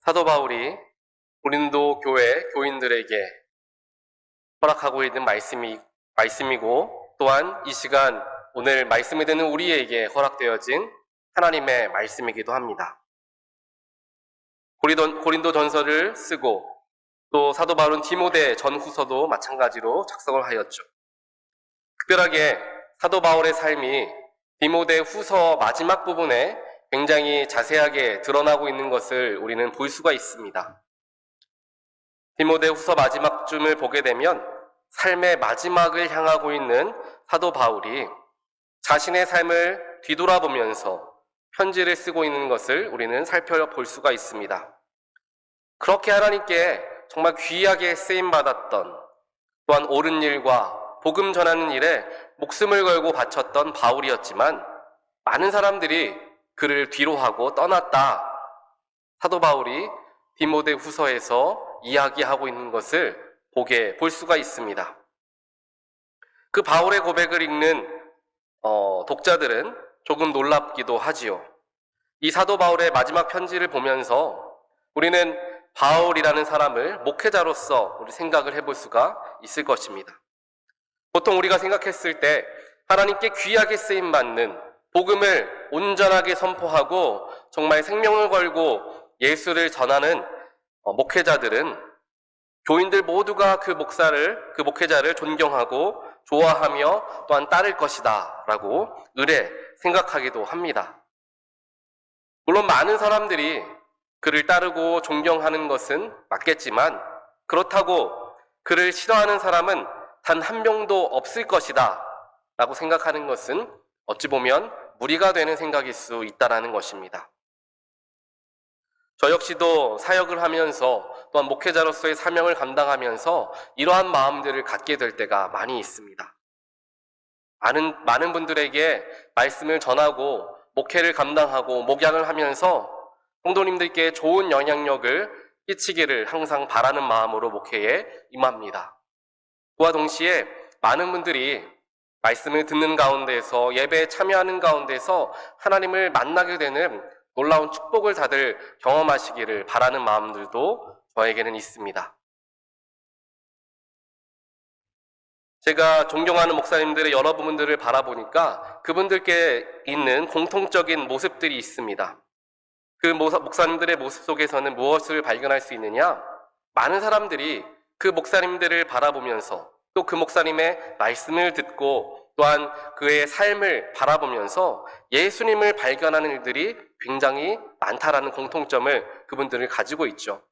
사도 바울이 고린도 교회 교인들에게 허락하고 있는 말씀이고 또한 이 시간 오늘 말씀이 되는 우리에게 허락되어진 하나님의 말씀이기도 합니다. 고린도 전서를 쓰고 또 사도 바울은 디모데 전후서도 마찬가지로 작성을 하였죠. 특별하게 사도 바울의 삶이 디모데 후서 마지막 부분에 굉장히 자세하게 드러나고 있는 것을 우리는 볼 수가 있습니다. 디모데 후서 마지막쯤을 보게 되면 삶의 마지막을 향하고 있는 사도 바울이 자신의 삶을 뒤돌아보면서 편지를 쓰고 있는 것을 우리는 살펴볼 수가 있습니다. 그렇게 하나님께 정말 귀하게 쓰임받았던, 또한 옳은 일과 복음 전하는 일에 목숨을 걸고 바쳤던 바울이었지만 많은 사람들이 그를 뒤로하고 떠났다. 사도 바울이 디모데 후서에서 이야기하고 있는 것을 볼 수가 있습니다. 그 바울의 고백을 읽는 독자들은 조금 놀랍기도 하지요. 이 사도 바울의 마지막 편지를 보면서 우리는 바울이라는 사람을 목회자로서 우리 생각을 해볼 수가 있을 것입니다. 보통 우리가 생각했을 때 하나님께 귀하게 쓰임받는 복음을 온전하게 선포하고 정말 생명을 걸고 예수를 전하는 목회자들은 교인들 모두가 그 목회자를 존경하고 좋아하며 또한 따를 것이다 라고 생각하기도 합니다. 물론 많은 사람들이 그를 따르고 존경하는 것은 맞겠지만 그렇다고 그를 싫어하는 사람은 단 한 명도 없을 것이다 라고 생각하는 것은 어찌 보면 무리가 되는 생각일 수 있다는 것입니다. 저 역시도 사역을 하면서 또한 목회자로서의 사명을 감당하면서 이러한 마음들을 갖게 될 때가 많이 있습니다. 많은 분들에게 말씀을 전하고 목회를 감당하고 목양을 하면서 성도님들께 좋은 영향력을 끼치기를 항상 바라는 마음으로 목회에 임합니다. 그와 동시에 많은 분들이 말씀을 듣는 가운데서 예배에 참여하는 가운데서 하나님을 만나게 되는 놀라운 축복을 다들 경험하시기를 바라는 마음들도 저에게는 있습니다. 제가 존경하는 목사님들의 여러 부분들을 바라보니까 그분들께 있는 공통적인 모습들이 있습니다. 그 목사님들의 모습 속에서는 무엇을 발견할 수 있느냐? 많은 사람들이 그 목사님들을 바라보면서 또 그 목사님의 말씀을 듣고 또한 그의 삶을 바라보면서 예수님을 발견하는 일들이 굉장히 많다라는 공통점을 그분들을 가지고 있죠.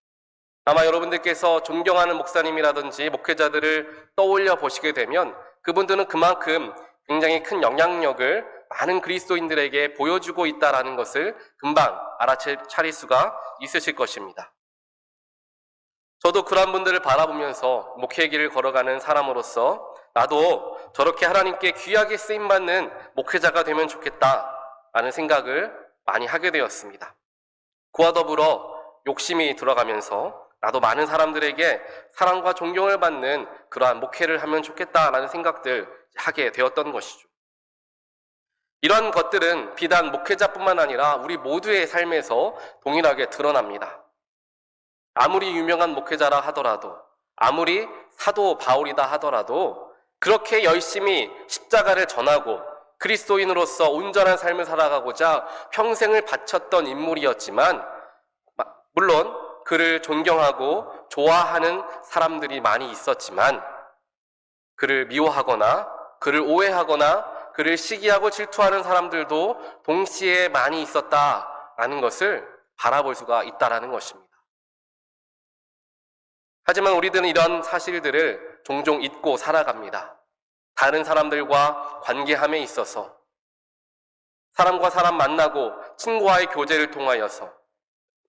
아마 여러분들께서 존경하는 목사님이라든지 목회자들을 떠올려 보시게 되면 그분들은 그만큼 굉장히 큰 영향력을 많은 그리스도인들에게 보여주고 있다는 것을 금방 알아차릴 수가 있으실 것입니다. 저도 그런 분들을 바라보면서 목회의 길을 걸어가는 사람으로서 나도 저렇게 하나님께 귀하게 쓰임받는 목회자가 되면 좋겠다라는 생각을 많이 하게 되었습니다. 그와 더불어 욕심이 들어가면서 나도 많은 사람들에게 사랑과 존경을 받는 그러한 목회를 하면 좋겠다라는 생각들 하게 되었던 것이죠. 이러한 것들은 비단 목회자뿐만 아니라 우리 모두의 삶에서 동일하게 드러납니다. 아무리 유명한 목회자라 하더라도, 아무리 사도 바울이다 하더라도 그렇게 열심히 십자가를 전하고 그리스도인으로서 온전한 삶을 살아가고자 평생을 바쳤던 인물이었지만 물론 그를 존경하고 좋아하는 사람들이 많이 있었지만 그를 미워하거나 그를 오해하거나 그를 시기하고 질투하는 사람들도 동시에 많이 있었다라는 것을 바라볼 수가 있다는 것입니다. 하지만 우리들은 이런 사실들을 종종 잊고 살아갑니다. 다른 사람들과 관계함에 있어서 사람과 사람 만나고 친구와의 교제를 통하여서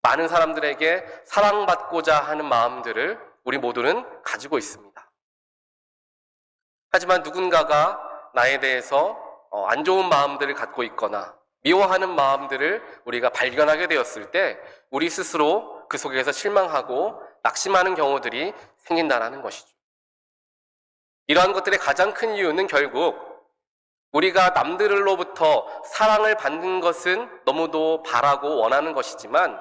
많은 사람들에게 사랑받고자 하는 마음들을 우리 모두는 가지고 있습니다. 하지만 누군가가 나에 대해서 안 좋은 마음들을 갖고 있거나 미워하는 마음들을 우리가 발견하게 되었을 때 우리 스스로 그 속에서 실망하고 낙심하는 경우들이 생긴다는 것이죠. 이러한 것들의 가장 큰 이유는 결국 우리가 남들로부터 사랑을 받는 것은 너무도 바라고 원하는 것이지만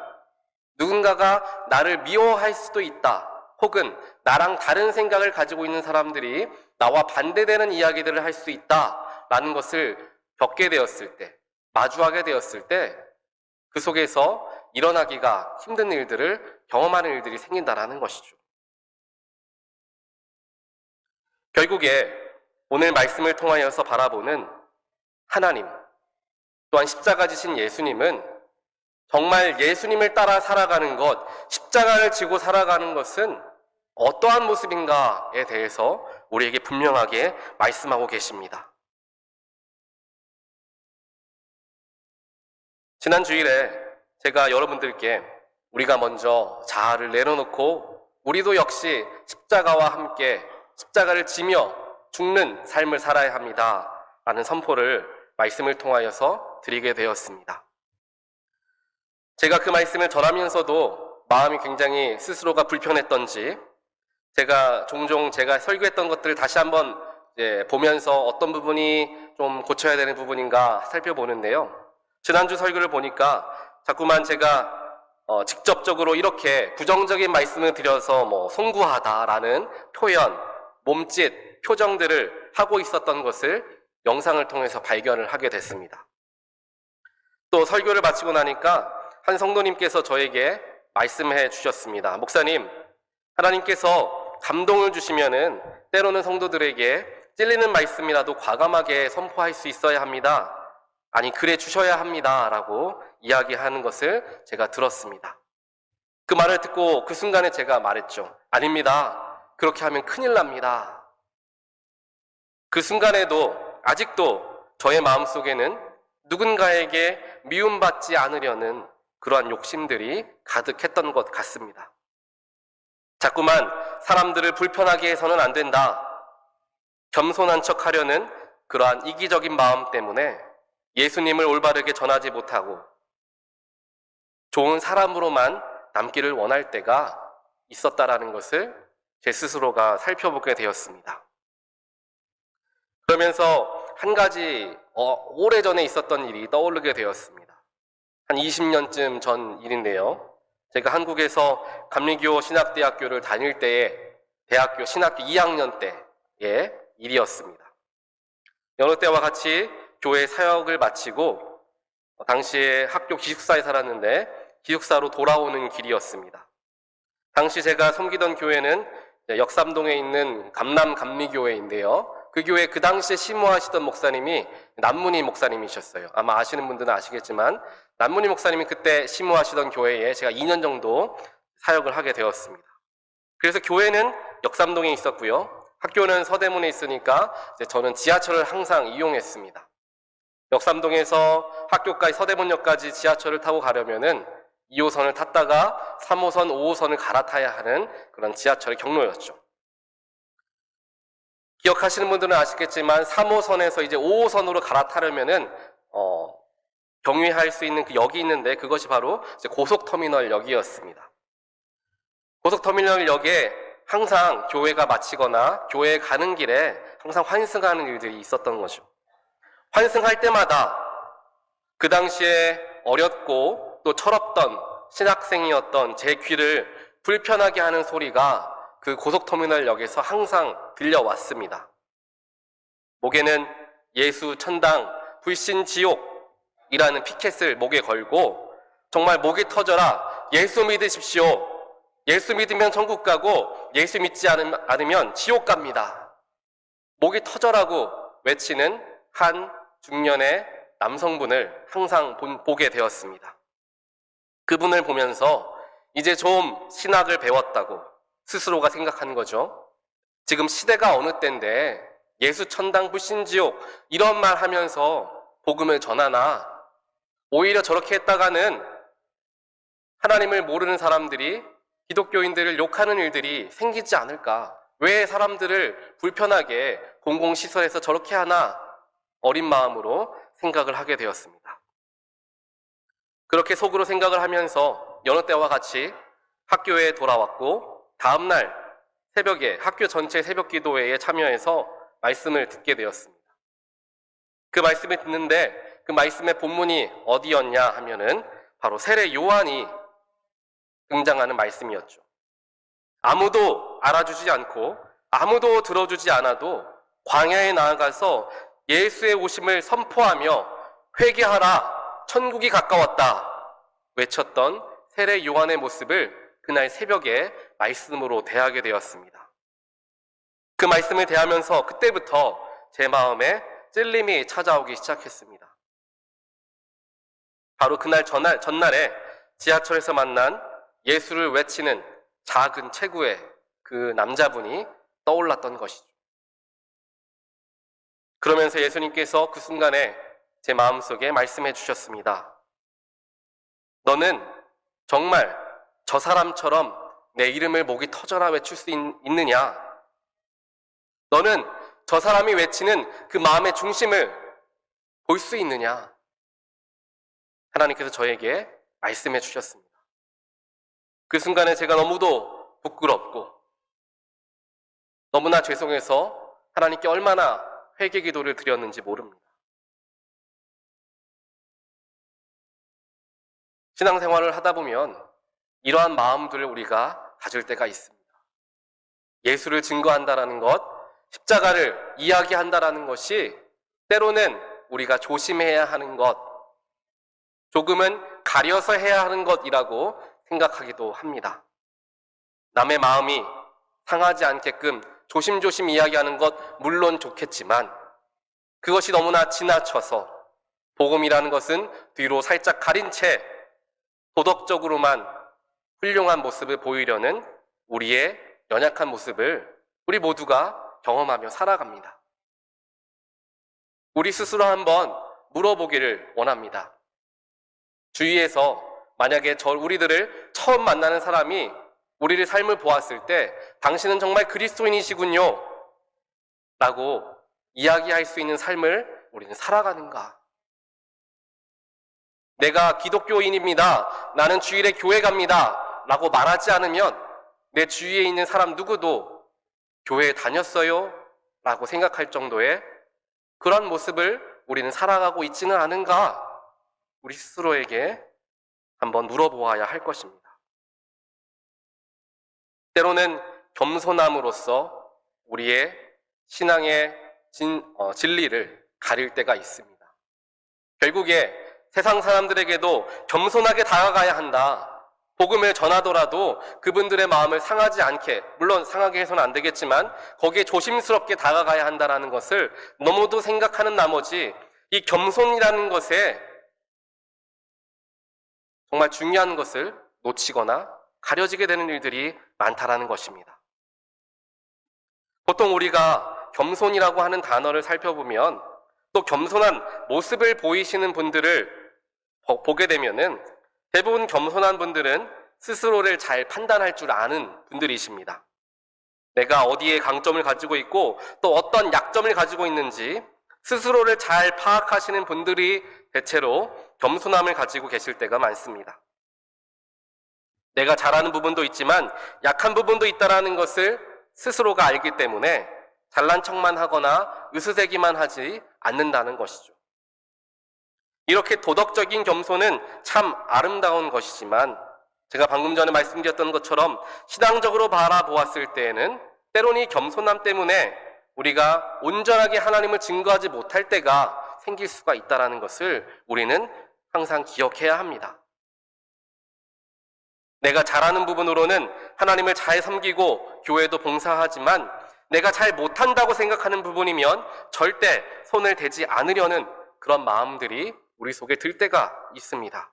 누군가가 나를 미워할 수도 있다. 혹은 나랑 다른 생각을 가지고 있는 사람들이 나와 반대되는 이야기들을 할 수 있다라는 것을 겪게 되었을 때, 마주하게 되었을 때 그 속에서 일어나기가 힘든 일들을 경험하는 일들이 생긴다라는 것이죠. 결국에 오늘 말씀을 통하여서 바라보는 하나님, 또한 십자가 지신 예수님은 정말 예수님을 따라 살아가는 것, 십자가를 지고 살아가는 것은 어떠한 모습인가에 대해서 우리에게 분명하게 말씀하고 계십니다. 지난 주일에 제가 여러분들께 우리가 먼저 자아를 내려놓고 우리도 역시 십자가와 함께 십자가를 지며 죽는 삶을 살아야 합니다. 라는 선포를 말씀을 통하여서 드리게 되었습니다. 제가 그 말씀을 전하면서도 마음이 굉장히 스스로가 불편했던지 제가 종종 제가 설교했던 것들을 다시 한번 보면서 어떤 부분이 좀 고쳐야 되는 부분인가 살펴보는데요. 지난주 설교를 보니까 자꾸만 제가 직접적으로 이렇게 부정적인 말씀을 드려서 송구하다라는 표현, 몸짓, 표정들을 하고 있었던 것을 영상을 통해서 발견을 하게 됐습니다. 또 설교를 마치고 나니까 한 성도님께서 저에게 말씀해 주셨습니다. 목사님, 하나님께서 감동을 주시면은 때로는 성도들에게 찔리는 말씀이라도 과감하게 선포할 수 있어야 합니다. 아니, 그래 주셔야 합니다. 라고 이야기하는 것을 제가 들었습니다. 그 말을 듣고 그 순간에 제가 말했죠. 아닙니다. 그렇게 하면 큰일 납니다. 그 순간에도 아직도 저의 마음속에는 누군가에게 미움받지 않으려는 그러한 욕심들이 가득했던 것 같습니다. 자꾸만 사람들을 불편하게 해서는 안 된다. 겸손한 척 하려는 그러한 이기적인 마음 때문에 예수님을 올바르게 전하지 못하고 좋은 사람으로만 남기를 원할 때가 있었다라는 것을 제 스스로가 살펴보게 되었습니다. 그러면서 한 가지 오래전에 있었던 일이 떠오르게 되었습니다. 한 20년쯤 전 일인데요. 제가 한국에서 감리교 신학대학교를 다닐 때에 대학교 신학교 2학년 때의 일이었습니다. 여느 때와 같이 교회 사역을 마치고 당시에 학교 기숙사에 살았는데 기숙사로 돌아오는 길이었습니다. 당시 제가 섬기던 교회는 역삼동에 있는 감남 감리교회인데요. 그 교회 그 당시에 심호하시던 목사님이 남문희 목사님이셨어요. 아마 아시는 분들은 아시겠지만 남문희 목사님이 그때 심호하시던 교회에 제가 2년 정도 사역을 하게 되었습니다. 그래서 교회는 역삼동에 있었고요. 학교는 서대문에 있으니까 저는 지하철을 항상 이용했습니다. 역삼동에서 학교까지 서대문역까지 지하철을 타고 가려면은 2호선을 탔다가 3호선, 5호선을 갈아타야 하는 그런 지하철의 경로였죠. 기억하시는 분들은 아시겠지만 3호선에서 이제 5호선으로 갈아타려면은 경유할 수 있는 그 역이 있는데 그것이 바로 이제 고속터미널 역이었습니다. 고속터미널 역에 항상 교회가 마치거나 교회에 가는 길에 항상 환승하는 일들이 있었던 거죠. 환승할 때마다 그 당시에 어렸고 또 철없던 신학생이었던 제 귀를 불편하게 하는 소리가 그 고속터미널 역에서 항상 들려왔습니다. 목에는 예수 천당 불신 지옥이라는 피켓을 목에 걸고 정말 목이 터져라 예수 믿으십시오. 예수 믿으면 천국 가고 예수 믿지 않으면 지옥 갑니다. 목이 터져라고 외치는 한 중년의 남성분을 항상 보게 되었습니다. 그분을 보면서 이제 좀 신학을 배웠다고 스스로가 생각하는 거죠. 지금 시대가 어느 때인데 예수 천당 불신 지옥 이런 말 하면서 복음을 전하나 오히려 저렇게 했다가는 하나님을 모르는 사람들이 기독교인들을 욕하는 일들이 생기지 않을까? 왜 사람들을 불편하게 공공시설에서 저렇게 하나? 어린 마음으로 생각을 하게 되었습니다. 그렇게 속으로 생각을 하면서 여느 때와 같이 학교에 돌아왔고 다음날 새벽에 학교 전체 새벽 기도회에 참여해서 말씀을 듣게 되었습니다. 그 말씀을 듣는데 그 말씀의 본문이 어디였냐 하면은 바로 세례 요한이 등장하는 말씀이었죠. 아무도 알아주지 않고 아무도 들어주지 않아도 광야에 나아가서 예수의 오심을 선포하며 회개하라, 천국이 가까웠다 외쳤던 세례 요한의 모습을 그날 새벽에 말씀으로 대하게 되었습니다. 그 말씀을 대하면서 그때부터 제 마음에 찔림이 찾아오기 시작했습니다. 바로 그날 전날에 지하철에서 만난 예수를 외치는 작은 체구의 그 남자분이 떠올랐던 것이죠. 그러면서 예수님께서 그 순간에 제 마음속에 말씀해 주셨습니다. 너는 정말 저 사람처럼 내 이름을 목이 터져라 외칠 수 있느냐? 너는 저 사람이 외치는 그 마음의 중심을 볼 수 있느냐? 하나님께서 저에게 말씀해 주셨습니다. 그 순간에 제가 너무도 부끄럽고 너무나 죄송해서 하나님께 얼마나 회개 기도를 드렸는지 모릅니다. 신앙생활을 하다 보면 이러한 마음들을 우리가 가질 때가 있습니다. 예수를 증거한다라는 것, 십자가를 이야기한다라는 것이 때로는 우리가 조심해야 하는 것, 조금은 가려서 해야 하는 것이라고 생각하기도 합니다. 남의 마음이 상하지 않게끔 조심조심 이야기하는 것 물론 좋겠지만 그것이 너무나 지나쳐서 복음이라는 것은 뒤로 살짝 가린 채 도덕적으로만 훌륭한 모습을 보이려는 우리의 연약한 모습을 우리 모두가 경험하며 살아갑니다. 우리 스스로 한번 물어보기를 원합니다. 주위에서 만약에 우리들을 처음 만나는 사람이 우리의 삶을 보았을 때 당신은 정말 그리스도인이시군요 라고 이야기할 수 있는 삶을 우리는 살아가는가? 내가 기독교인입니다. 나는 주일에 교회 갑니다. 라고 말하지 않으면 내 주위에 있는 사람 누구도 교회에 다녔어요? 라고 생각할 정도의 그런 모습을 우리는 살아가고 있지는 않은가? 우리 스스로에게 한번 물어보아야 할 것입니다. 때로는 겸손함으로써 우리의 신앙의 진리를 가릴 때가 있습니다. 결국에 세상 사람들에게도 겸손하게 다가가야 한다. 복음을 전하더라도 그분들의 마음을 상하지 않게, 물론 상하게 해서는 안 되겠지만 거기에 조심스럽게 다가가야 한다는 것을 너무도 생각하는 나머지 이 겸손이라는 것에 정말 중요한 것을 놓치거나 가려지게 되는 일들이 많다라는 것입니다. 보통 우리가 겸손이라고 하는 단어를 살펴보면 또 겸손한 모습을 보이시는 분들을 보게 되면은 대부분 겸손한 분들은 스스로를 잘 판단할 줄 아는 분들이십니다. 내가 어디에 강점을 가지고 있고 또 어떤 약점을 가지고 있는지 스스로를 잘 파악하시는 분들이 대체로 겸손함을 가지고 계실 때가 많습니다. 내가 잘하는 부분도 있지만 약한 부분도 있다는 것을 스스로가 알기 때문에 잘난 척만 하거나 으스대기만 하지 않는다는 것이죠. 이렇게 도덕적인 겸손은 참 아름다운 것이지만 제가 방금 전에 말씀드렸던 것처럼 신앙적으로 바라보았을 때에는 때론 이 겸손함 때문에 우리가 온전하게 하나님을 증거하지 못할 때가 생길 수가 있다는 것을 우리는 항상 기억해야 합니다. 내가 잘하는 부분으로는 하나님을 잘 섬기고 교회도 봉사하지만 내가 잘 못한다고 생각하는 부분이면 절대 손을 대지 않으려는 그런 마음들이 우리 속에 들 때가 있습니다.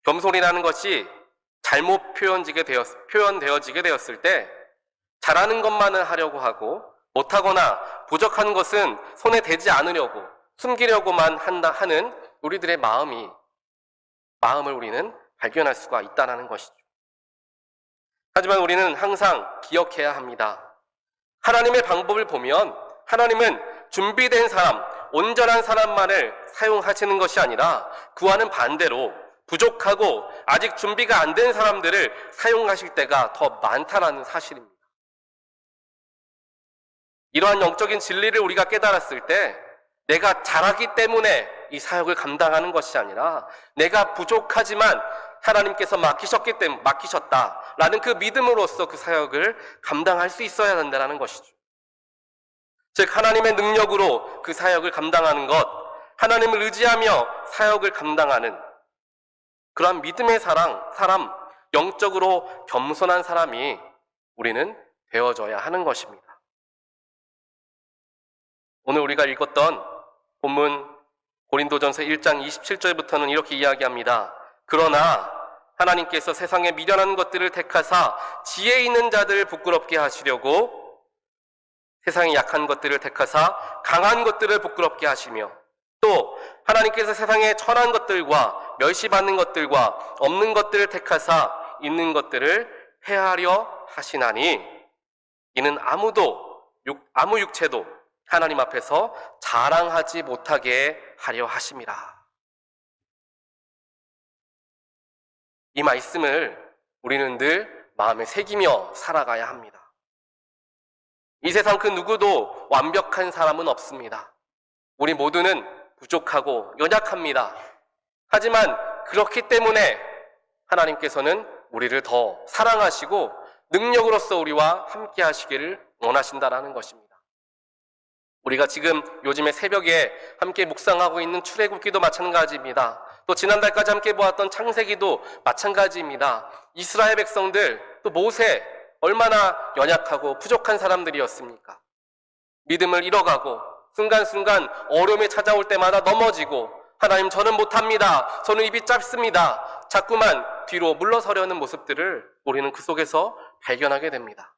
겸손이라는 것이 잘못 표현되어지게 되었을 때 잘하는 것만을 하려고 하고 못하거나 부족한 것은 손에 대지 않으려고 숨기려고만 하는 우리들의 마음을 우리는 발견할 수가 있다는 것이죠. 하지만 우리는 항상 기억해야 합니다. 하나님의 방법을 보면 하나님은 준비된 사람, 온전한 사람만을 사용하시는 것이 아니라 그와는 반대로 부족하고 아직 준비가 안 된 사람들을 사용하실 때가 더 많다는 사실입니다. 이러한 영적인 진리를 우리가 깨달았을 때 내가 잘하기 때문에 이 사역을 감당하는 것이 아니라 내가 부족하지만 하나님께서 맡기셨다라는 그 믿음으로써 그 사역을 감당할 수 있어야 한다는 것이죠. 즉 하나님의 능력으로 그 사역을 감당하는 것, 하나님을 의지하며 사역을 감당하는 그러한 믿음의 사람, 영적으로 겸손한 사람이 우리는 되어져야 하는 것입니다. 오늘 우리가 읽었던 본문 고린도전서 1장 27절부터는 이렇게 이야기합니다. 그러나 하나님께서 세상에 미련한 것들을 택하사 지혜 있는 자들을 부끄럽게 하시려고 세상에 약한 것들을 택하사 강한 것들을 부끄럽게 하시며 또 하나님께서 세상에 천한 것들과 멸시받는 것들과 없는 것들을 택하사 있는 것들을 해하려 하시나니 이는 아무 육체도 하나님 앞에서 자랑하지 못하게 하려 하심이라. 이 말씀을 우리는 늘 마음에 새기며 살아가야 합니다. 이 세상 그 누구도 완벽한 사람은 없습니다. 우리 모두는 부족하고 연약합니다. 하지만 그렇기 때문에 하나님께서는 우리를 더 사랑하시고 능력으로서 우리와 함께 하시기를 원하신다라는 것입니다. 우리가 지금 요즘에 새벽에 함께 묵상하고 있는 출애굽기도 마찬가지입니다. 또 지난달까지 함께 보았던 창세기도 마찬가지입니다. 이스라엘 백성들, 또 모세, 얼마나 연약하고 부족한 사람들이었습니까? 믿음을 잃어가고 순간순간 어려움이 찾아올 때마다 넘어지고 하나님 저는 못합니다. 저는 입이 짧습니다. 자꾸만 뒤로 물러서려는 모습들을 우리는 그 속에서 발견하게 됩니다.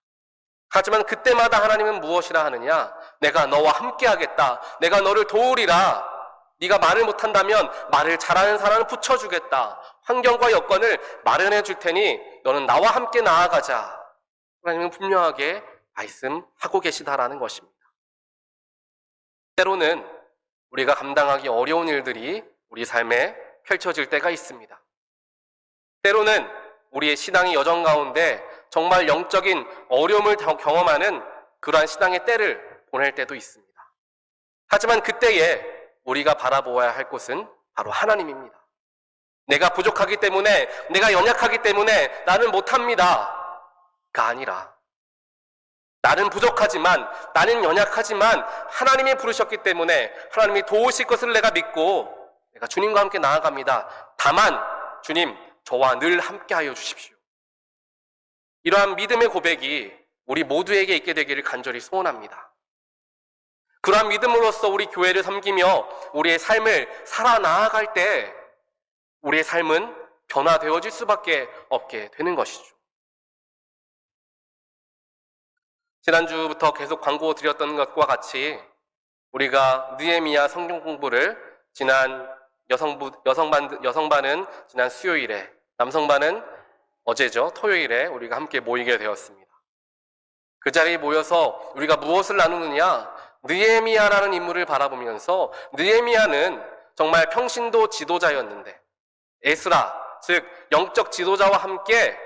하지만 그때마다 하나님은 무엇이라 하느냐? 내가 너와 함께 하겠다. 내가 너를 도우리라. 네가 말을 못한다면 말을 잘하는 사람을 붙여주겠다. 환경과 여건을 마련해 줄 테니 너는 나와 함께 나아가자. 하나님은 분명하게 말씀하고 계시다라는 것입니다. 때로는 우리가 감당하기 어려운 일들이 우리 삶에 펼쳐질 때가 있습니다. 때로는 우리의 신앙의 여정 가운데 정말 영적인 어려움을 경험하는 그러한 신앙의 때를 보낼 때도 있습니다. 하지만 그때에 우리가 바라보아야 할 곳은 바로 하나님입니다. 내가 부족하기 때문에, 내가 연약하기 때문에 나는 못합니다. 가 아니라 나는 부족하지만, 나는 연약하지만 하나님이 부르셨기 때문에 하나님이 도우실 것을 내가 믿고 내가 주님과 함께 나아갑니다. 다만 주님, 저와 늘 함께하여 주십시오. 이러한 믿음의 고백이 우리 모두에게 있게 되기를 간절히 소원합니다. 그러한 믿음으로써 우리 교회를 섬기며 우리의 삶을 살아나아갈 때 우리의 삶은 변화되어질 수밖에 없게 되는 것이죠. 지난주부터 계속 광고 드렸던 것과 같이 우리가 느헤미야 성경 공부를 지난 여성반은 지난 수요일에, 남성반은 어제죠, 토요일에 우리가 함께 모이게 되었습니다. 그 자리에 모여서 우리가 무엇을 나누느냐? 느헤미야라는 인물을 바라보면서 느헤미야는 정말 평신도 지도자였는데 에스라, 즉 영적 지도자와 함께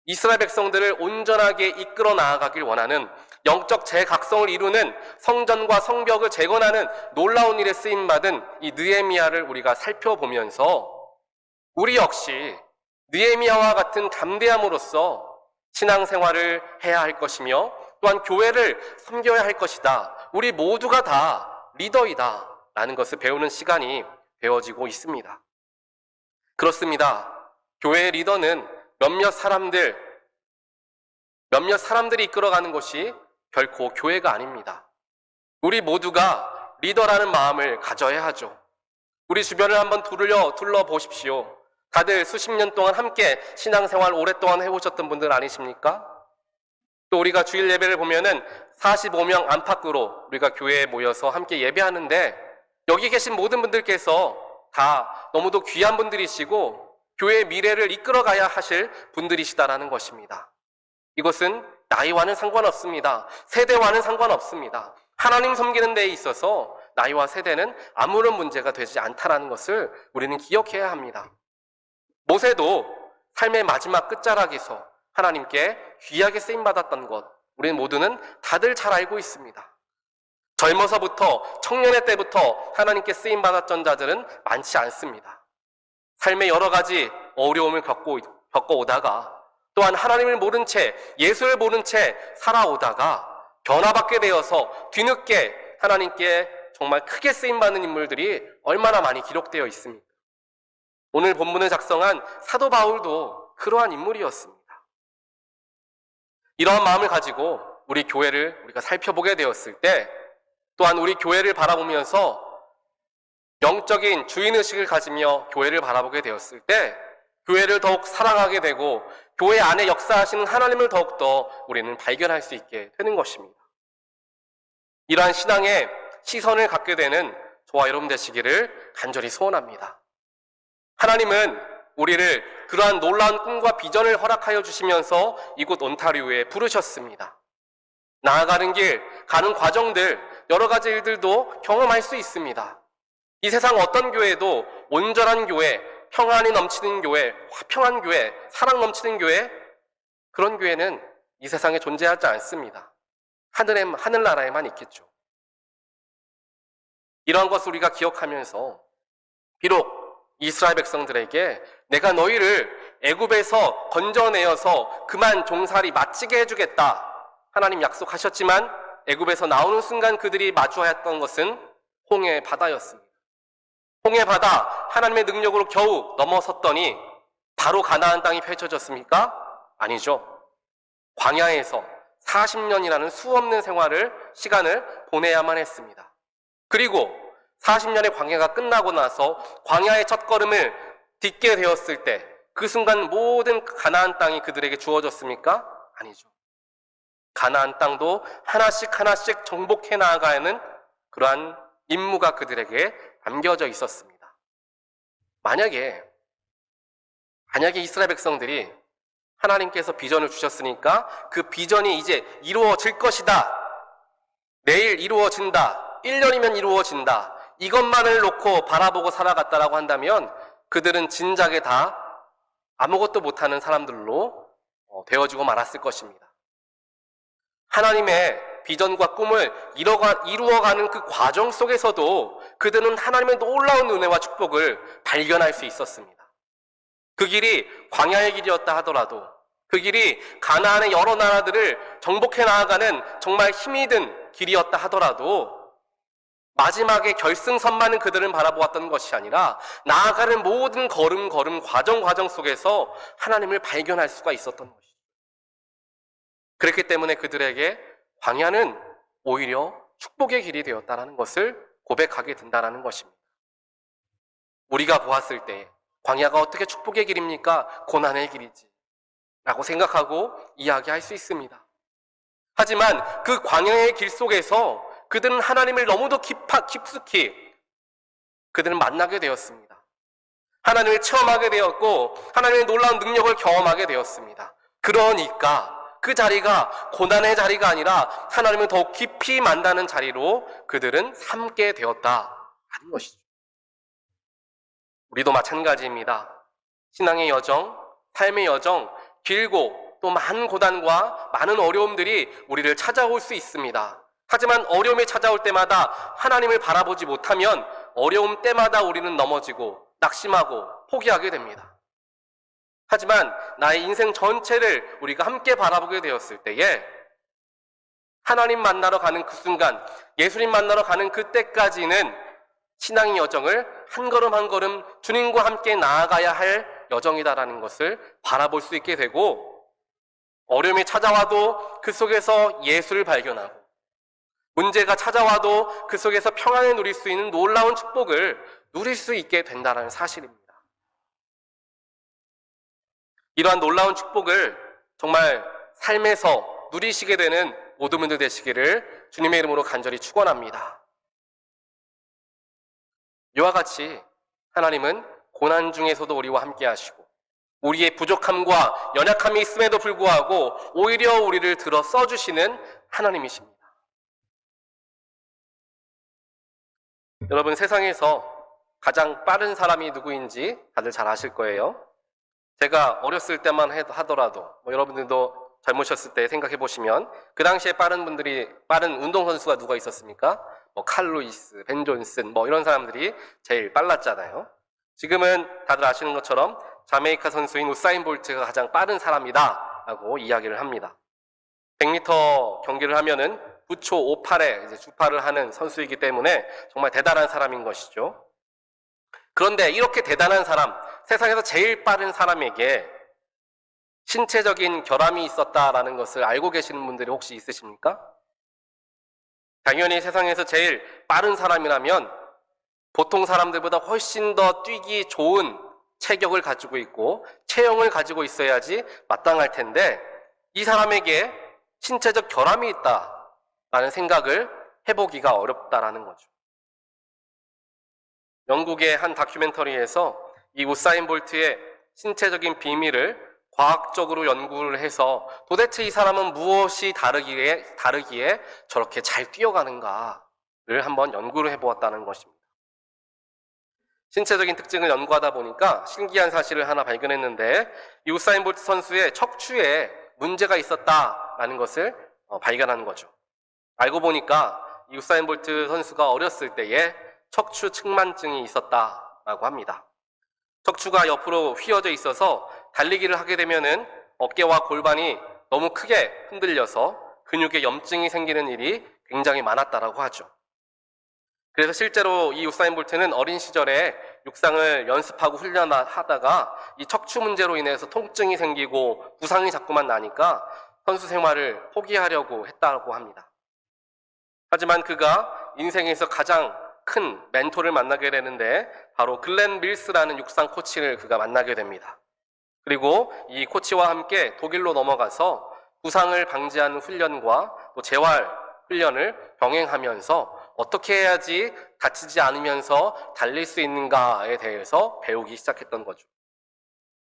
이스라엘 백성들을 온전하게 이끌어 나아가길 원하는 영적 재각성을 이루는 성전과 성벽을 재건하는 놀라운 일에 쓰임받은 이 느헤미야를 우리가 살펴보면서 우리 역시 느헤미야와 같은 담대함으로써 신앙생활을 해야 할 것이며 또한 교회를 섬겨야 할 것이다. 우리 모두가 다 리더이다 라는 것을 배우는 시간이 되어지고 있습니다. 그렇습니다. 교회의 리더는 몇몇 사람들이 이끌어가는 것이 결코 교회가 아닙니다. 우리 모두가 리더라는 마음을 가져야 하죠. 우리 주변을 한번 둘러보십시오. 다들 수십 년 동안 함께 신앙생활 오랫동안 해오셨던 분들 아니십니까? 또 우리가 주일 예배를 보면은 45명 안팎으로 우리가 교회에 모여서 함께 예배하는데 여기 계신 모든 분들께서 다 너무도 귀한 분들이시고 교회의 미래를 이끌어가야 하실 분들이시다라는 것입니다. 이것은 나이와는 상관없습니다. 세대와는 상관없습니다. 하나님 섬기는 데에 있어서 나이와 세대는 아무런 문제가 되지 않다라는 것을 우리는 기억해야 합니다. 모세도 삶의 마지막 끝자락에서 하나님께 귀하게 쓰임받았던 것, 우리는 모두는 다들 잘 알고 있습니다. 젊어서부터 청년의 때부터 하나님께 쓰임받았던 자들은 많지 않습니다. 삶의 여러 가지 어려움을 겪어오다가 또한 하나님을 모른 채 예수를 모른 채 살아오다가 변화받게 되어서 뒤늦게 하나님께 정말 크게 쓰임받는 인물들이 얼마나 많이 기록되어 있습니까? 오늘 본문을 작성한 사도 바울도 그러한 인물이었습니다. 이러한 마음을 가지고 우리 교회를 우리가 살펴보게 되었을 때 또한 우리 교회를 바라보면서 영적인 주인의식을 가지며 교회를 바라보게 되었을 때 교회를 더욱 사랑하게 되고 교회 안에 역사하시는 하나님을 더욱더 우리는 발견할 수 있게 되는 것입니다. 이러한 신앙의 시선을 갖게 되는 저와 여러분 되시기를 간절히 소원합니다. 하나님은 우리를 그러한 놀라운 꿈과 비전을 허락하여 주시면서 이곳 온타리오에 부르셨습니다. 나아가는 길, 가는 과정들, 여러 가지 일들도 경험할 수 있습니다. 이 세상 어떤 교회도 온전한 교회, 평안이 넘치는 교회, 화평한 교회, 사랑 넘치는 교회, 그런 교회는 이 세상에 존재하지 않습니다. 하늘나라에만 있겠죠. 이러한 것을 우리가 기억하면서 비록 이스라엘 백성들에게 내가 너희를 애굽에서 건져내어서 그만 종살이 마치게 해주겠다 하나님 약속하셨지만 애굽에서 나오는 순간 그들이 마주하였던 것은 홍해 바다였습니다. 홍해 바다 하나님의 능력으로 겨우 넘어섰더니 바로 가나안 땅이 펼쳐졌습니까? 아니죠. 광야에서 40년이라는 수없는 시간을 보내야만 했습니다. 그리고 40년의 광야가 끝나고 나서 광야의 첫걸음을 딛게 되었을 때 그 순간 모든 가나안 땅이 그들에게 주어졌습니까? 아니죠. 가나안 땅도 하나씩 하나씩 정복해 나아가야 하는 그러한 임무가 그들에게 남겨져 있었습니다. 만약에 이스라엘 백성들이 하나님께서 비전을 주셨으니까 그 비전이 이제 이루어질 것이다. 내일 이루어진다. 1년이면 이루어진다. 이것만을 놓고 바라보고 살아갔다라고 한다면 그들은 진작에 다 아무것도 못하는 사람들로 되어지고 말았을 것입니다. 하나님의 비전과 꿈을 이루어가는 그 과정 속에서도 그들은 하나님의 놀라운 은혜와 축복을 발견할 수 있었습니다. 그 길이 광야의 길이었다 하더라도 그 길이 가나안의 여러 나라들을 정복해 나아가는 정말 힘이 든 길이었다 하더라도 마지막에 결승선만은 그들은 바라보았던 것이 아니라 나아가는 모든 걸음 과정 속에서 하나님을 발견할 수가 있었던 것이죠. 그렇기 때문에 그들에게 광야는 오히려 축복의 길이 되었다는 것을 고백하게 된다는 것입니다. 우리가 보았을 때 광야가 어떻게 축복의 길입니까? 고난의 길이지 라고 생각하고 이야기할 수 있습니다. 하지만 그 광야의 길 속에서 그들은 하나님을 너무도 깊숙이 그들은 만나게 되었습니다. 하나님을 체험하게 되었고 하나님의 놀라운 능력을 경험하게 되었습니다. 그러니까 그 자리가 고난의 자리가 아니라 하나님을 더욱 깊이 만나는 자리로 그들은 삼게 되었다 하는 것이죠. 우리도 마찬가지입니다. 신앙의 여정, 삶의 여정, 길고 또 많은 고난과 많은 어려움들이 우리를 찾아올 수 있습니다. 하지만 어려움이 찾아올 때마다 하나님을 바라보지 못하면 어려움 때마다 우리는 넘어지고 낙심하고 포기하게 됩니다. 하지만 나의 인생 전체를 우리가 함께 바라보게 되었을 때에 하나님 만나러 가는 그 순간, 예수님 만나러 가는 그때까지는 신앙의 여정을 한 걸음 한 걸음 주님과 함께 나아가야 할 여정이다라는 것을 바라볼 수 있게 되고 어려움이 찾아와도 그 속에서 예수를 발견하고 문제가 찾아와도 그 속에서 평안을 누릴 수 있는 놀라운 축복을 누릴 수 있게 된다는 사실입니다. 이러한 놀라운 축복을 정말 삶에서 누리시게 되는 모든 분들 되시기를 주님의 이름으로 간절히 축원합니다. 이와 같이 하나님은 고난 중에서도 우리와 함께 하시고 우리의 부족함과 연약함이 있음에도 불구하고 오히려 우리를 들어 써주시는 하나님이십니다. 여러분, 세상에서 가장 빠른 사람이 누구인지 다들 잘 아실 거예요. 제가 어렸을 때만 하더라도 여러분들도 젊으셨을 때 생각해 보시면 그 당시에 빠른 운동선수가 누가 있었습니까? 칼 루이스, 벤 존슨 이런 사람들이 제일 빨랐잖아요. 지금은 다들 아시는 것처럼 자메이카 선수인 우사인 볼트가 가장 빠른 사람이다 라고 이야기를 합니다. 100m 경기를 하면은 9초 58에 이제 주파를 하는 선수이기 때문에 정말 대단한 사람인 것이죠. 그런데 이렇게 대단한 사람, 세상에서 제일 빠른 사람에게 신체적인 결함이 있었다라는 것을 알고 계시는 분들이 혹시 있으십니까? 당연히 세상에서 제일 빠른 사람이라면 보통 사람들보다 훨씬 더 뛰기 좋은 체격을 가지고 있고 체형을 가지고 있어야지 마땅할 텐데 이 사람에게 신체적 결함이 있다라는 생각을 해보기가 어렵다라는 거죠. 영국의 한 다큐멘터리에서 이 우사인 볼트의 신체적인 비밀을 과학적으로 연구를 해서 도대체 이 사람은 무엇이 다르기에 저렇게 잘 뛰어가는가를 한번 연구를 해보았다는 것입니다. 신체적인 특징을 연구하다 보니까 신기한 사실을 하나 발견했는데 이 우사인 볼트 선수의 척추에 문제가 있었다라는 것을 발견하는 거죠. 알고 보니까 이 우사인 볼트 선수가 어렸을 때에 척추 측만증이 있었다라고 합니다. 척추가 옆으로 휘어져 있어서 달리기를 하게 되면은 어깨와 골반이 너무 크게 흔들려서 근육에 염증이 생기는 일이 굉장히 많았다라고 하죠. 그래서 실제로 이 우사인 볼트는 어린 시절에 육상을 연습하고 훈련하다가 이 척추 문제로 인해서 통증이 생기고 부상이 자꾸만 나니까 선수 생활을 포기하려고 했다고 합니다. 하지만 그가 인생에서 가장 큰 멘토를 만나게 되는데 바로 글렌 밀스라는 육상 코치를 그가 만나게 됩니다. 그리고 이 코치와 함께 독일로 넘어가서 부상을 방지하는 훈련과 또 재활 훈련을 병행하면서 어떻게 해야지 다치지 않으면서 달릴 수 있는가에 대해서 배우기 시작했던 거죠.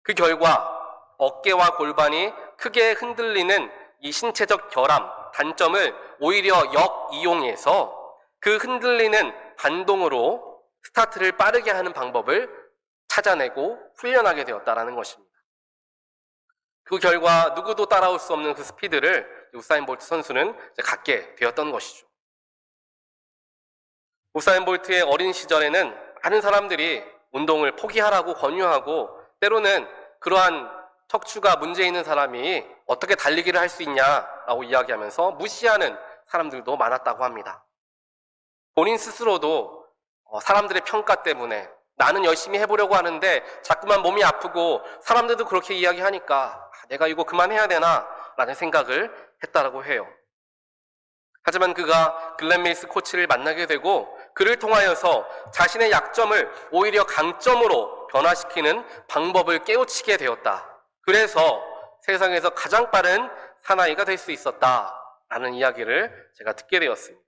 그 결과 어깨와 골반이 크게 흔들리는 이 신체적 결함, 단점을 오히려 역이용해서 그 흔들리는 반동으로 스타트를 빠르게 하는 방법을 찾아내고 훈련하게 되었다는 것입니다. 그 결과 누구도 따라올 수 없는 그 스피드를 우사인 볼트 선수는 갖게 되었던 것이죠. 우사인 볼트의 어린 시절에는 많은 사람들이 운동을 포기하라고 권유하고 때로는 그러한 척추가 문제 있는 사람이 어떻게 달리기를 할 수 있냐라고 이야기하면서 무시하는 사람들도 많았다고 합니다. 본인 스스로도 사람들의 평가 때문에 나는 열심히 해보려고 하는데 자꾸만 몸이 아프고 사람들도 그렇게 이야기하니까 내가 이거 그만해야 되나 라는 생각을 했다라고 해요. 하지만 그가 글렌 밀스 코치를 만나게 되고 그를 통하여서 자신의 약점을 오히려 강점으로 변화시키는 방법을 깨우치게 되었다. 그래서 세상에서 가장 빠른 사나이가 될 수 있었다라는 이야기를 제가 듣게 되었습니다.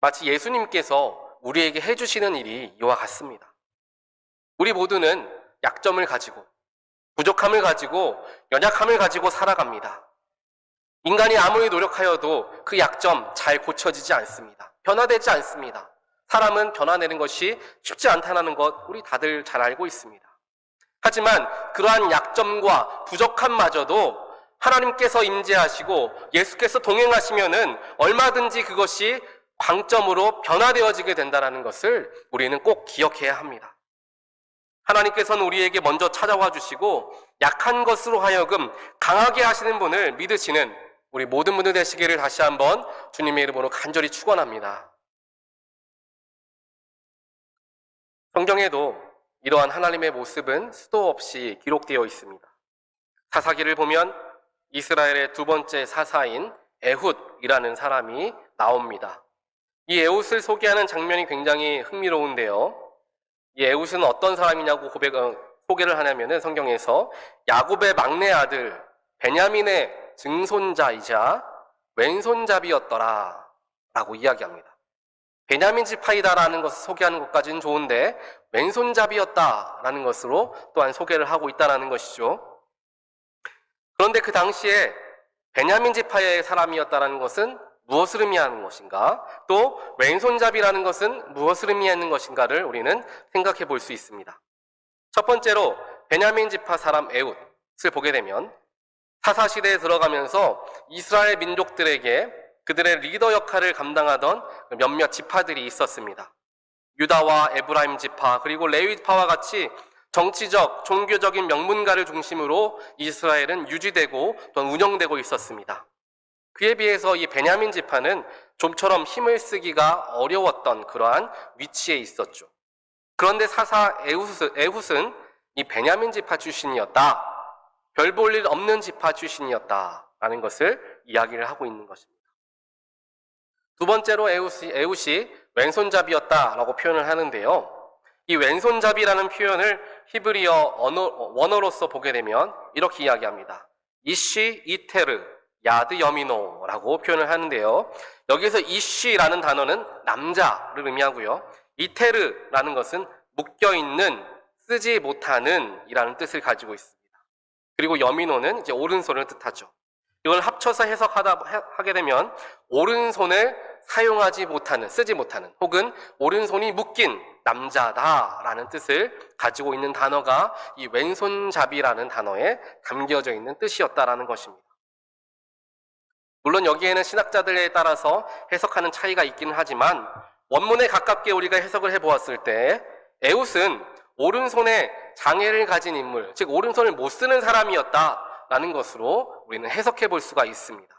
마치 예수님께서 우리에게 해주시는 일이 이와 같습니다. 우리 모두는 약점을 가지고 부족함을 가지고 연약함을 가지고 살아갑니다. 인간이 아무리 노력하여도 그 약점 잘 고쳐지지 않습니다. 변화되지 않습니다. 사람은 변화내는 것이 쉽지 않다는 것 우리 다들 잘 알고 있습니다. 하지만 그러한 약점과 부족함마저도 하나님께서 임재하시고 예수께서 동행하시면은 얼마든지 그것이 강점으로 변화되어지게 된다는 것을 우리는 꼭 기억해야 합니다. 하나님께서는 우리에게 먼저 찾아와 주시고 약한 것으로 하여금 강하게 하시는 분을 믿으시는 우리 모든 분들 되시기를 다시 한번 주님의 이름으로 간절히 축원합니다. 성경에도 이러한 하나님의 모습은 수도 없이 기록되어 있습니다. 사사기를 보면 이스라엘의 두 번째 사사인 에훗이라는 사람이 나옵니다. 이 에훗을 소개하는 장면이 굉장히 흥미로운데요. 이 에훗은 어떤 사람이냐고 소개를 하냐면은 성경에서 야곱의 막내 아들 베냐민의 증손자이자 왼손잡이였더라 라고 이야기합니다. 베냐민 지파이다라는 것을 소개하는 것까지는 좋은데 왼손잡이였다라는 것으로 또한 소개를 하고 있다는 것이죠. 그런데 그 당시에 베냐민 지파의 사람이었다는 것은 무엇을 의미하는 것인가? 또 왼손잡이라는 것은 무엇을 의미하는 것인가를 우리는 생각해 볼 수 있습니다. 첫 번째로 베냐민 지파 사람 에훗을 보게 되면 사사시대에 들어가면서 이스라엘 민족들에게 그들의 리더 역할을 감당하던 몇몇 지파들이 있었습니다. 유다와 에브라임 지파 그리고 레위 지파와 같이 정치적, 종교적인 명문가를 중심으로 이스라엘은 유지되고 또 운영되고 있었습니다. 그에 비해서 이 베냐민 지파는 좀처럼 힘을 쓰기가 어려웠던 그러한 위치에 있었죠. 그런데 사사 에훗은 이 베냐민 지파 출신이었다. 별 볼 일 없는 지파 출신이었다라는 것을 이야기를 하고 있는 것입니다. 두 번째로 에훗이 왼손잡이였다라고 표현을 하는데요. 이 왼손잡이라는 표현을 히브리어 원어로서 보게 되면 이렇게 이야기합니다. 이쉬 이테르 야드 여미노라고 표현을 하는데요. 여기서 이쉬라는 단어는 남자를 의미하고요. 이테르라는 것은 묶여있는, 쓰지 못하는 이라는 뜻을 가지고 있습니다. 그리고 여미노는 이제 오른손을 뜻하죠. 이걸 합쳐서 하게 되면 오른손을 사용하지 못하는, 쓰지 못하는, 혹은 오른손이 묶인 남자다라는 뜻을 가지고 있는 단어가 이 왼손잡이라는 단어에 담겨져 있는 뜻이었다라는 것입니다. 물론 여기에는 신학자들에 따라서 해석하는 차이가 있기는 하지만 원문에 가깝게 우리가 해석을 해보았을 때 에훗은 오른손에 장애를 가진 인물, 즉 오른손을 못 쓰는 사람이었다라는 것으로 우리는 해석해 볼 수가 있습니다.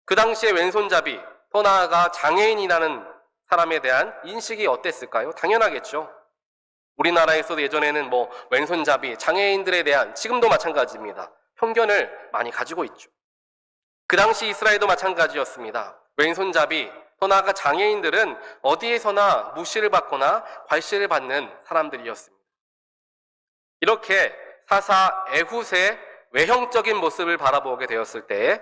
그 당시에 왼손잡이, 더 나아가 장애인이라는 사람에 대한 인식이 어땠을까요? 당연하겠죠. 우리나라에서도 예전에는 왼손잡이, 장애인들에 대한, 지금도 마찬가지입니다, 편견을 많이 가지고 있죠. 그 당시 이스라엘도 마찬가지였습니다. 왼손잡이, 더 나아가 장애인들은 어디에서나 무시를 받거나 괄시를 받는 사람들이었습니다. 이렇게 사사 에훗의 외형적인 모습을 바라보게 되었을 때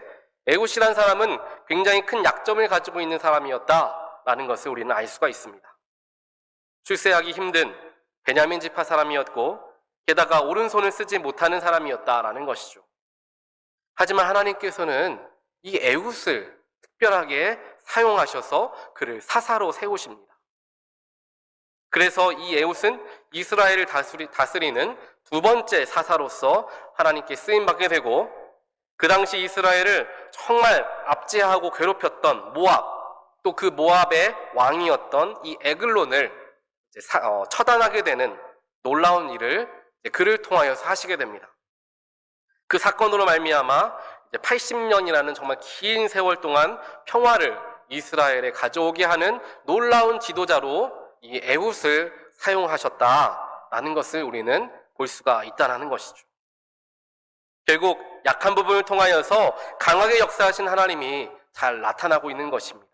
에훗이란 사람은 굉장히 큰 약점을 가지고 있는 사람이었다라는 것을 우리는 알 수가 있습니다. 출세하기 힘든 베냐민 지파 사람이었고 게다가 오른손을 쓰지 못하는 사람이었다라는 것이죠. 하지만 하나님께서는 이 에훗을 특별하게 사용하셔서 그를 사사로 세우십니다. 그래서 이 에훗은 이스라엘을 다스리는 두 번째 사사로서 하나님께 쓰임받게 되고, 그 당시 이스라엘을 정말 압제하고 괴롭혔던 모압, 또 그 모압의 왕이었던 이 에글론을 처단하게 되는 놀라운 일을 그를 통하여서 하시게 됩니다. 그 사건으로 말미암아 80년이라는 정말 긴 세월 동안 평화를 이스라엘에 가져오게 하는 놀라운 지도자로 이 에훗을 사용하셨다라는 것을 우리는 볼 수가 있다는 것이죠. 결국 약한 부분을 통하여서 강하게 역사하신 하나님이 잘 나타나고 있는 것입니다.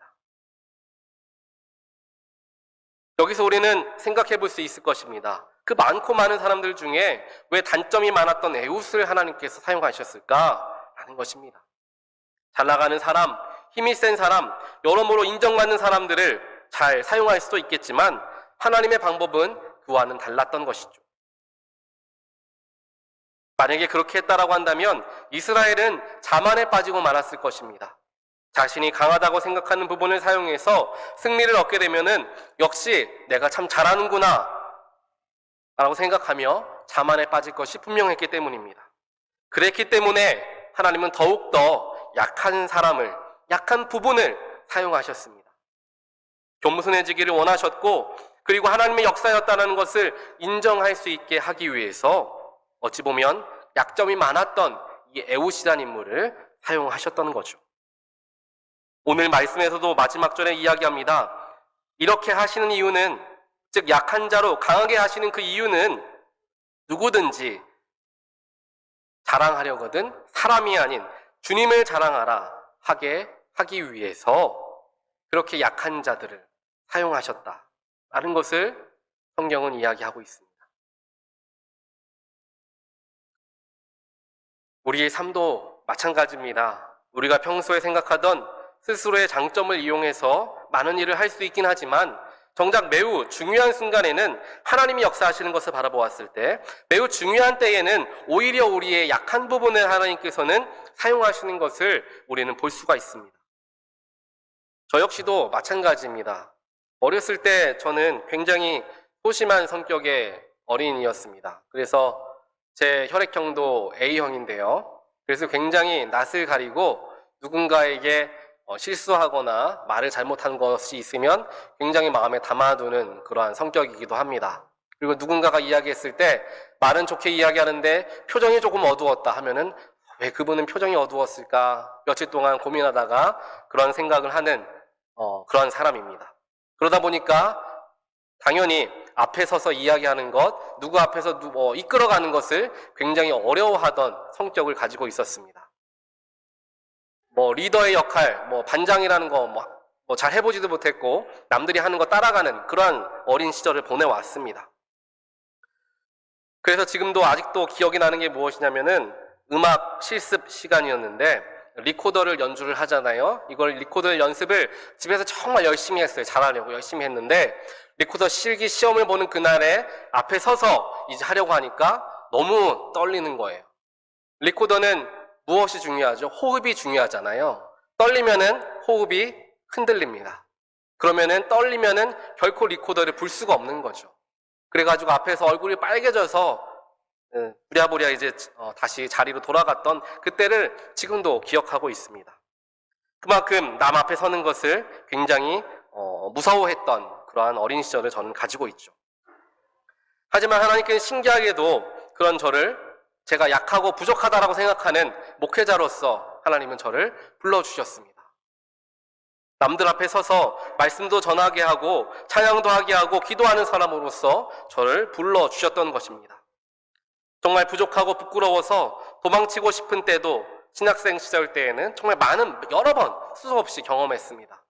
여기서 우리는 생각해 볼 수 있을 것입니다. 그 많고 많은 사람들 중에 왜 단점이 많았던 에훗을 하나님께서 사용하셨을까? 라는 것입니다. 잘 나가는 사람, 힘이 센 사람, 여러모로 인정받는 사람들을 잘 사용할 수도 있겠지만 하나님의 방법은 그와는 달랐던 것이죠. 만약에 그렇게 했다라고 한다면 이스라엘은 자만에 빠지고 말았을 것입니다. 자신이 강하다고 생각하는 부분을 사용해서 승리를 얻게 되면은 역시 내가 참 잘하는구나 라고 생각하며 자만에 빠질 것이 분명했기 때문입니다. 그랬기 때문에 하나님은 더욱더 약한 사람을, 약한 부분을 사용하셨습니다. 겸손해지기를 원하셨고, 그리고 하나님의 역사였다는 것을 인정할 수 있게 하기 위해서 어찌 보면 약점이 많았던 이 에훗이라는 인물을 사용하셨던 거죠. 오늘 말씀에서도 마지막 절에 이야기합니다. 이렇게 하시는 이유는, 즉 약한 자로 강하게 하시는 그 이유는 누구든지 자랑하려거든 사람이 아닌 주님을 자랑하라 하기 위해서 그렇게 약한 자들을 사용하셨다라는 것을 성경은 이야기하고 있습니다. 우리의 삶도 마찬가지입니다. 우리가 평소에 생각하던 스스로의 장점을 이용해서 많은 일을 할 수 있긴 하지만 정작 매우 중요한 순간에는 하나님이 역사하시는 것을 바라보았을 때, 매우 중요한 때에는 오히려 우리의 약한 부분을 하나님께서는 사용하시는 것을 우리는 볼 수가 있습니다. 저 역시도 마찬가지입니다. 어렸을 때 저는 굉장히 소심한 성격의 어린이였습니다. 그래서 제 혈액형도 A형인데요. 그래서 굉장히 낯을 가리고 누군가에게 실수하거나 말을 잘못한 것이 있으면 굉장히 마음에 담아두는 그러한 성격이기도 합니다. 그리고 누군가가 이야기했을 때 말은 좋게 이야기하는데 표정이 조금 어두웠다 하면은 왜 그분은 표정이 어두웠을까 며칠 동안 고민하다가 그런 생각을 하는 그런 사람입니다. 그러다 보니까 당연히 앞에 서서 이야기하는 것, 누구 앞에서 이끌어가는 것을 굉장히 어려워하던 성격을 가지고 있었습니다. 리더의 역할, 반장이라는 거 잘 해보지도 못했고 남들이 하는 거 따라가는 그러한 어린 시절을 보내왔습니다. 그래서 지금도 아직도 기억이 나는 게 무엇이냐면은 음악 실습 시간이었는데 리코더를 연주를 하잖아요. 이걸 리코더 연습을 집에서 정말 열심히 했어요. 잘하려고 열심히 했는데 리코더 실기 시험을 보는 그날에 앞에 서서 이제 하려고 하니까 너무 떨리는 거예요. 리코더는 무엇이 중요하죠? 호흡이 중요하잖아요. 떨리면은 호흡이 흔들립니다. 그러면은 떨리면은 결코 리코더를 불 수가 없는 거죠. 그래가지고 앞에서 얼굴이 빨개져서 부랴부랴 이제 다시 자리로 돌아갔던 그때를 지금도 기억하고 있습니다. 그만큼 남 앞에 서는 것을 굉장히 무서워했던 그러한 어린 시절을 저는 가지고 있죠. 하지만 하나님께는 신기하게도 그런 저를 제가 약하고 부족하다라고 생각하는 목회자로서 하나님은 저를 불러주셨습니다. 남들 앞에 서서 말씀도 전하게 하고 찬양도 하게 하고 기도하는 사람으로서 저를 불러주셨던 것입니다. 정말 부족하고 부끄러워서 도망치고 싶은 때도 신학생 시절 때에는 정말 여러 번 수도 없이 경험했습니다.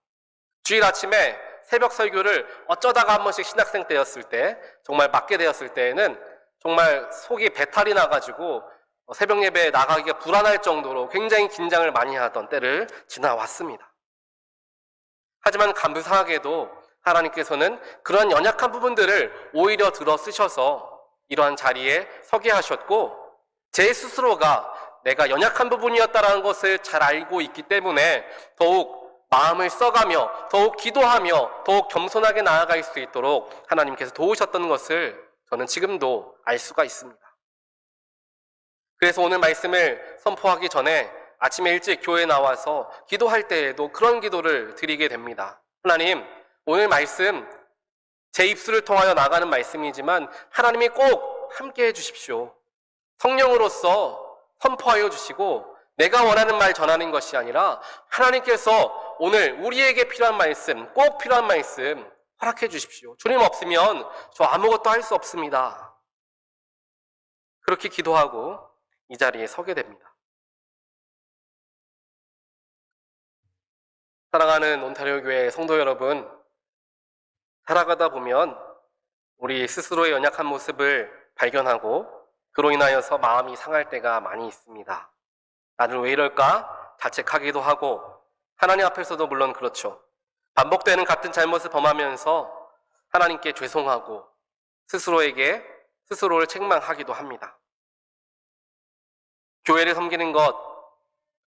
주일 아침에 새벽 설교를 어쩌다가 한 번씩 신학생 때였을 때 정말 맡게 되었을 때에는 정말 속이 배탈이 나가지고 새벽 예배에 나가기가 불안할 정도로 굉장히 긴장을 많이 하던 때를 지나왔습니다. 하지만 감사하게도 하나님께서는 그런 연약한 부분들을 오히려 들어 쓰셔서 이러한 자리에 서게 하셨고 제 스스로가 내가 연약한 부분이었다는 것을 잘 알고 있기 때문에 더욱 마음을 써가며 더욱 기도하며 더욱 겸손하게 나아갈 수 있도록 하나님께서 도우셨던 것을 저는 지금도 알 수가 있습니다. 그래서 오늘 말씀을 선포하기 전에 아침에 일찍 교회에 나와서 기도할 때에도 그런 기도를 드리게 됩니다. 하나님, 오늘 말씀 제 입술을 통하여 나가는 말씀이지만 하나님이 꼭 함께 해주십시오. 성령으로서 선포하여 주시고 내가 원하는 말 전하는 것이 아니라 하나님께서 오늘 우리에게 필요한 말씀, 꼭 필요한 말씀 허락해 주십시오. 주님 없으면 저 아무것도 할 수 없습니다. 그렇게 기도하고 이 자리에 서게 됩니다. 사랑하는 온타리오 교회 성도 여러분, 살아가다 보면 우리 스스로의 연약한 모습을 발견하고 그로 인하여서 마음이 상할 때가 많이 있습니다. 나는 왜 이럴까? 자책하기도 하고 하나님 앞에서도 물론 그렇죠. 반복되는 같은 잘못을 범하면서 하나님께 죄송하고 스스로를 책망하기도 합니다. 교회를 섬기는 것,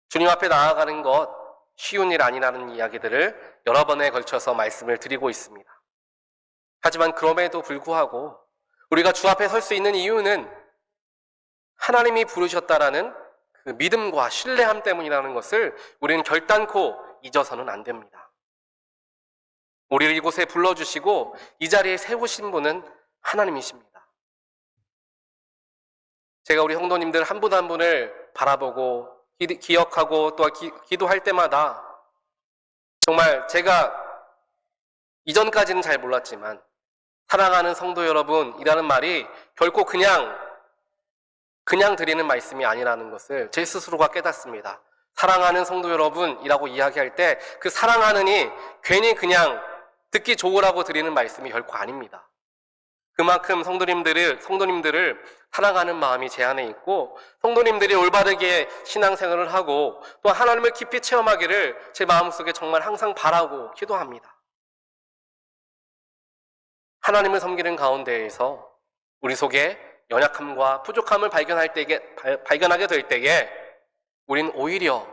주님 앞에 나아가는 것 쉬운 일 아니라는 이야기들을 여러 번에 걸쳐서 말씀을 드리고 있습니다. 하지만 그럼에도 불구하고 우리가 주 앞에 설 수 있는 이유는 하나님이 부르셨다라는 그 믿음과 신뢰함 때문이라는 것을 우리는 결단코 잊어서는 안 됩니다. 우리를 이곳에 불러주시고 이 자리에 세우신 분은 하나님이십니다. 제가 우리 성도님들 한 분 한 분을 바라보고 기억하고 또 기도할 때마다 정말 제가 이전까지는 잘 몰랐지만 사랑하는 성도 여러분이라는 말이 결코 그냥 드리는 말씀이 아니라는 것을 제 스스로가 깨닫습니다. 사랑하는 성도 여러분이라고 이야기할 때 그 사랑하느니 괜히 그냥 듣기 좋으라고 드리는 말씀이 결코 아닙니다. 그만큼 성도님들을 사랑하는 마음이 제 안에 있고 성도님들이 올바르게 신앙생활을 하고 또 하나님을 깊이 체험하기를 제 마음속에 정말 항상 바라고 기도합니다. 하나님을 섬기는 가운데에서 우리 속에 연약함과 부족함을 발견하게 될 때에 우린 오히려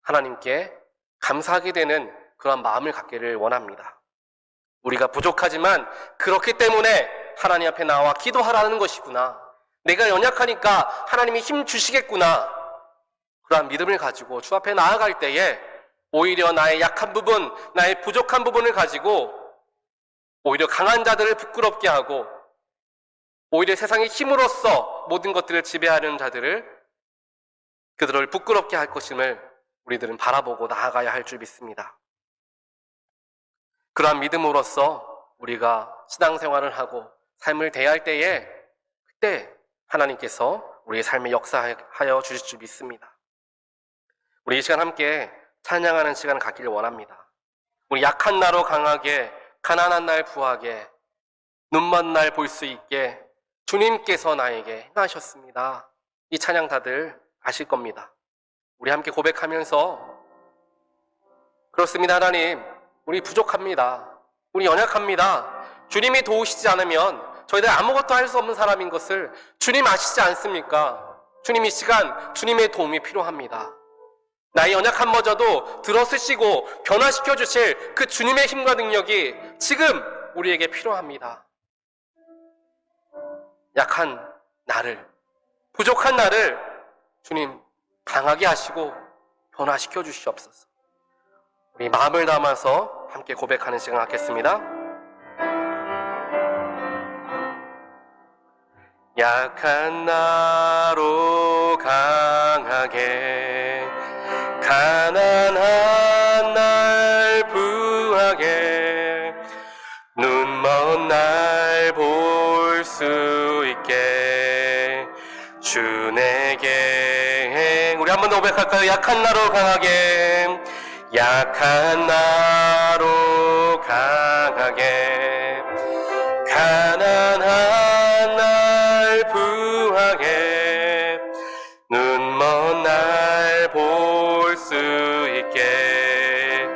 하나님께 감사하게 되는 그런 마음을 갖기를 원합니다. 우리가 부족하지만 그렇기 때문에 하나님 앞에 나와 기도하라는 것이구나. 내가 연약하니까 하나님이 힘 주시겠구나. 그러한 믿음을 가지고 주 앞에 나아갈 때에 오히려 나의 약한 부분, 나의 부족한 부분을 가지고 오히려 강한 자들을 부끄럽게 하고 오히려 세상의 힘으로써 모든 것들을 지배하는 그들을 부끄럽게 할 것임을 우리들은 바라보고 나아가야 할 줄 믿습니다. 그러한 믿음으로써 우리가 신앙생활을 하고 삶을 대할 때에 그때 하나님께서 우리의 삶에 역사하여 주실 줄 믿습니다. 우리 이 시간 함께 찬양하는 시간을 갖기를 원합니다. 우리 약한 나로 강하게, 가난한 날 부하게, 눈먼 날 볼 수 있게 주님께서 나에게 행하셨습니다. 이 찬양 다들 아실 겁니다. 우리 함께 고백하면서 그렇습니다. 하나님, 우리 부족합니다. 우리 연약합니다. 주님이 도우시지 않으면 저희들 아무것도 할 수 없는 사람인 것을 주님 아시지 않습니까? 주님 이 시간 주님의 도움이 필요합니다. 나의 연약함마저도 들어쓰시고 변화시켜 주실 그 주님의 힘과 능력이 지금 우리에게 필요합니다. 약한 나를, 부족한 나를 주님 강하게 하시고 변화시켜 주시옵소서. 우리 마음을 담아서 함께 고백하는 시간 갖겠습니다. 약한 나로 강하게, 가난한 날 부하게, 눈먼 날 볼 수 있게 주 내게. 우리 한 번 더 고백할까요? 약한 나로 강하게, 약한 나로 강하게, 가난한 날 부하게, 눈먼 날 볼 수 있게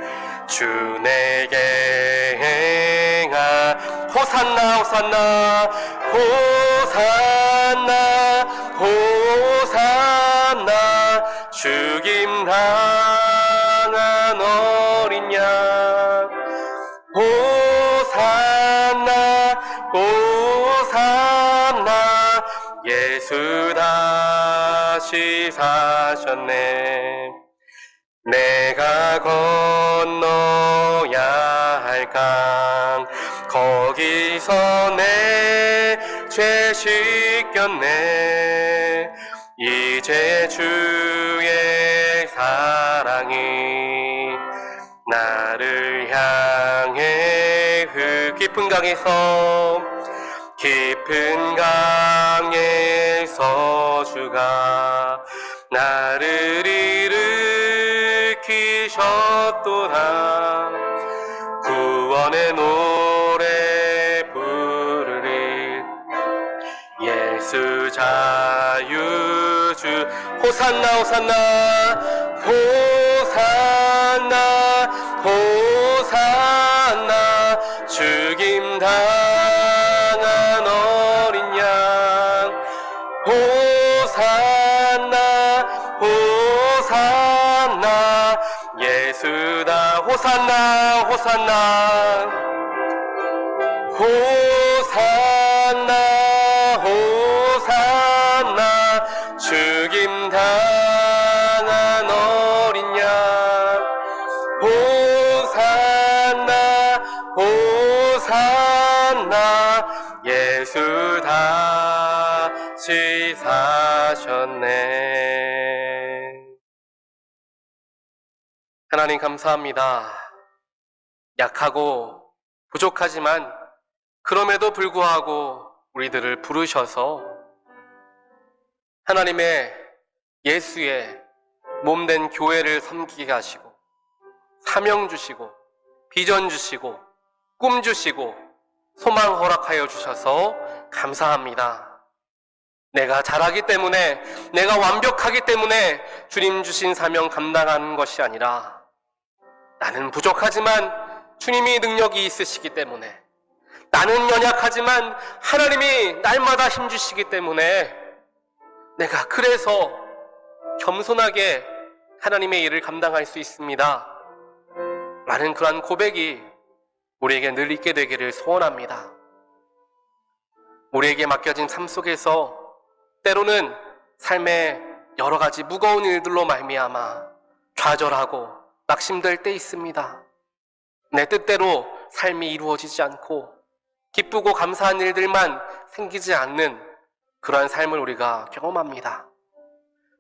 주 내게 행하. 호산나 호산나 호산나 호산나, 죽임 당한 어린 양. 호산나 호산나, 예수 다시 사셨네. 내가 건너야 할 강, 거기서 내 죄 씻겼네. 이제 주의 사랑이 나를 향해 깊은 강에서, 깊은 강에서 주가 나를 일으키셨도다. 구원의 노래 부르리, 예수 자유주. 호산나 호산나 호산나 호산나, 죽임 당한 어린 양. 호산나 호산나, 예수다. 호산나 호산나 호산나 호산나, 죽임 당한 어린 양. 호산나 호산나, 예수 다시 사셨네. 하나님 감사합니다. 약하고 부족하지만 그럼에도 불구하고 우리들을 부르셔서 하나님의 예수의 몸된 교회를 섬기게 하시고, 사명 주시고, 비전 주시고, 꿈 주시고, 소망 허락하여 주셔서 감사합니다. 내가 잘하기 때문에, 내가 완벽하기 때문에 주님 주신 사명 감당하는 것이 아니라, 나는 부족하지만 주님이 능력이 있으시기 때문에, 나는 연약하지만 하나님이 날마다 힘주시기 때문에 내가 그래서 겸손하게 하나님의 일을 감당할 수 있습니다 라는 그러한 고백이 우리에게 늘 있게 되기를 소원합니다. 우리에게 맡겨진 삶 속에서 때로는 삶의 여러 가지 무거운 일들로 말미암아 좌절하고 낙심될 때 있습니다. 내 뜻대로 삶이 이루어지지 않고 기쁘고 감사한 일들만 생기지 않는 그러한 삶을 우리가 경험합니다.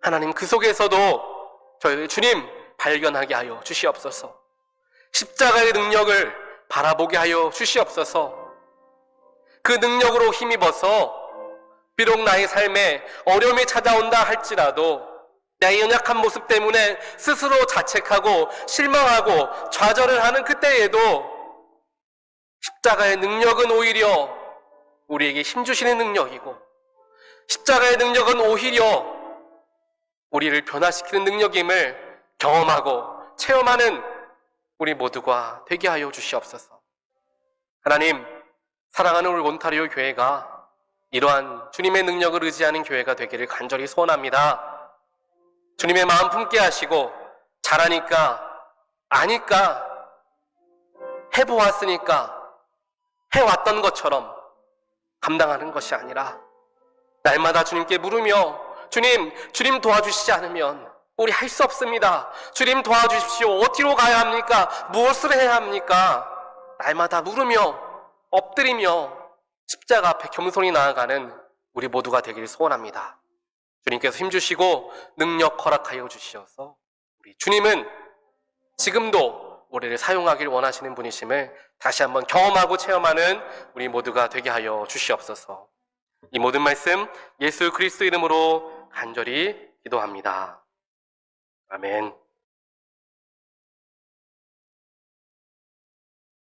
하나님, 그 속에서도 저희 주님 발견하게 하여 주시옵소서. 십자가의 능력을 바라보게 하여 주시옵소서. 그 능력으로 힘입어서 비록 나의 삶에 어려움이 찾아온다 할지라도 나의 연약한 모습 때문에 스스로 자책하고 실망하고 좌절을 하는 그때에도 십자가의 능력은 오히려 우리에게 힘주시는 능력이고, 십자가의 능력은 오히려 우리를 변화시키는 능력임을 경험하고 체험하는 우리 모두가 되게 하여 주시옵소서. 하나님, 사랑하는 우리 온타리오 교회가 이러한 주님의 능력을 의지하는 교회가 되기를 간절히 소원합니다. 주님의 마음 품게 하시고, 잘하니까, 아니까, 해보았으니까, 해왔던 것처럼 감당하는 것이 아니라 날마다 주님께 물으며, 주님 도와주시지 않으면 우리 할 수 없습니다. 주님 도와주십시오. 어디로 가야 합니까? 무엇을 해야 합니까? 날마다 물으며 엎드리며 십자가 앞에 겸손히 나아가는 우리 모두가 되기를 소원합니다. 주님께서 힘주시고 능력 허락하여 주시어서 우리 주님은 지금도 우리를 사용하길 원하시는 분이심을 다시 한번 경험하고 체험하는 우리 모두가 되게 하여 주시옵소서. 이 모든 말씀 예수 그리스도 이름으로 간절히 기도합니다. 아멘.